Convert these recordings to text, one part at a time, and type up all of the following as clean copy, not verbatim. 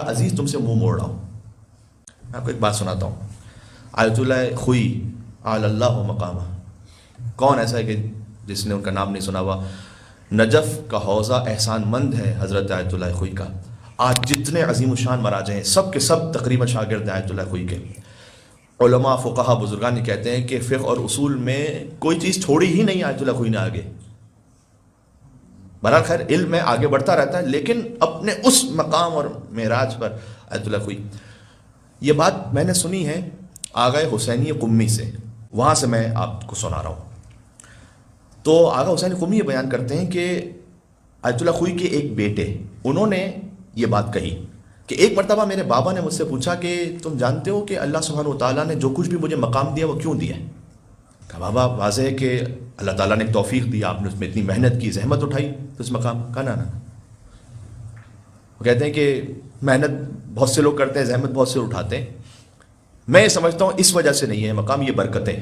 عزیز تم سے منہ موڑ رہا ہوں. میں آپ کو ایک بات سناتا ہوں. آیت اللہ خوئی علی اللہ مقامہ. کون ایسا ہے کہ جس نے ان کا نام نہیں سنا ہوا؟ نجف کا حوضہ احسان مند ہے حضرت آیت اللہ خوئی کا. آج جتنے عظیم الشان مراجع ہیں سب کے سب تقریباً شاگرد آیت اللہ خوئی کے. علماء فقہا بزرگان کہتے ہیں کہ فقہ اور اصول میں کوئی چیز چھوڑی ہی نہیں آیت اللہ خوئی نے آگے. بہرحال خیر علم میں آگے بڑھتا رہتا ہے لیکن اپنے اس مقام اور معراج پر آیت اللہ خوئی. یہ بات میں نے سنی ہے آغا حسینی قمی سے، وہاں سے میں آپ کو سنا رہا ہوں. تو آغا حسینی قمی یہ بیان کرتے ہیں کہ آیت اللہ خوئی کے ایک بیٹے انہوں نے یہ بات کہی کہ ایک مرتبہ میرے بابا نے مجھ سے پوچھا کہ تم جانتے ہو کہ اللہ سبحانہ و تعالیٰ نے جو کچھ بھی مجھے مقام دیا وہ کیوں دیا ہے؟ کہا بابا واضح ہے کہ اللہ تعالیٰ نے ایک توفیق دیا، آپ نے اس میں اتنی محنت کی، زحمت اٹھائی تو اس مقام کا نا. وہ کہتے ہیں کہ محنت بہت سے لوگ کرتے ہیں، زحمت بہت سے اٹھاتے ہیں. میں یہ سمجھتا ہوں اس وجہ سے نہیں ہے مقام، یہ برکتیں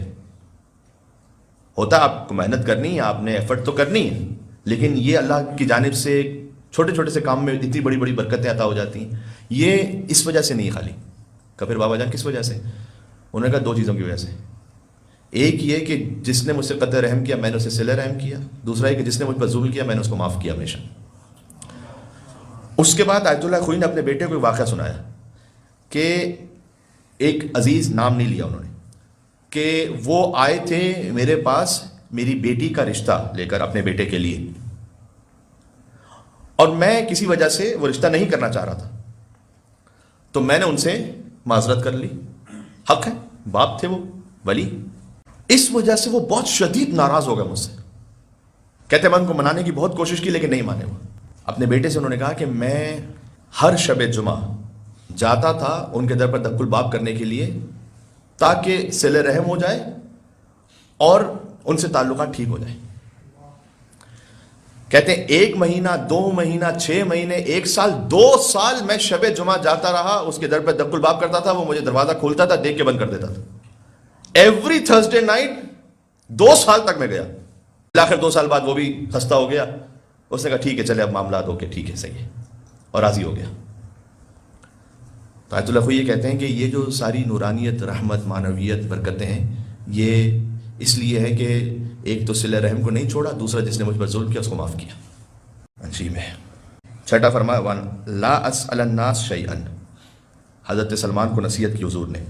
ہوتا ہے. آپ کو محنت کرنی ہے، آپ نے ایفرٹ تو کرنی ہے، لیکن یہ اللہ کی جانب سے چھوٹے چھوٹے سے کام میں اتنی بڑی بڑی برکتیں عطا ہو جاتی ہیں. یہ اس وجہ سے نہیں خالی. کہ پھر بابا جان کس وجہ سے؟ انہوں نے کہا دو چیزوں کی وجہ سے. ایک یہ کہ جس نے مجھ سے قطع رحم کیا میں نے اسے صلہ رحم کیا. دوسرا یہ کہ جس نے مجھ پر ظلم کیا میں نے اس کو معاف کیا ہمیشہ. اس کے بعد آیت اللہ خوئی نے اپنے بیٹے کو ایک واقعہ سنایا کہ ایک عزیز، نام نہیں لیا انہوں نے، کہ وہ آئے تھے میرے پاس میری بیٹی کا رشتہ لے کر اپنے بیٹے کے لیے، اور میں کسی وجہ سے وہ رشتہ نہیں کرنا چاہ رہا تھا. تو میں نے ان سے معذرت کر لی، حق ہے، باپ تھے وہ ولی. اس وجہ سے وہ بہت شدید ناراض ہو گئے مجھ سے. کہتے میں ان کو منانے کی بہت کوشش کی لیکن نہیں مانے. وہ اپنے بیٹے سے انہوں نے کہا کہ میں ہر شب جمعہ جاتا تھا ان کے در پر دق الباب کرنے کے لیے تاکہ صلہ رحم ہو جائے اور ان سے تعلقات ٹھیک ہو جائیں. کہتے ہیں 1 مہینہ 2 مہینہ 6 مہینے 1 سال 2 سال میں شب جمعہ جاتا رہا، اس کے در پر دق الباب کرتا تھا، وہ مجھے دروازہ کھولتا تھا، دیکھ کے بند کر دیتا تھا. ایوری تھرسڈے نائٹ 2 سال تک میں گیا. آخر 2 سال بعد وہ بھی خستہ ہو گیا. اس نے کہا ٹھیک ہے چلے اب معاملات ہو کے ٹھیک ہے صحیح ہے، اور راضی ہو گیا. تو آیت اللہ خوئی یہ کہتے ہیں کہ یہ جو ساری نورانیت، رحمت، معنویت، برکتیں ہیں یہ اس لیے ہے کہ ایک تو صلہ رحم کو نہیں چھوڑا، دوسرا جس نے مجھ پر ظلم کیا اس کو معاف کیا. عجیب ہے. چھٹا فرمایا لا اسأل الناس شیئا. حضرت سلمان کو نصیحت کی حضور نے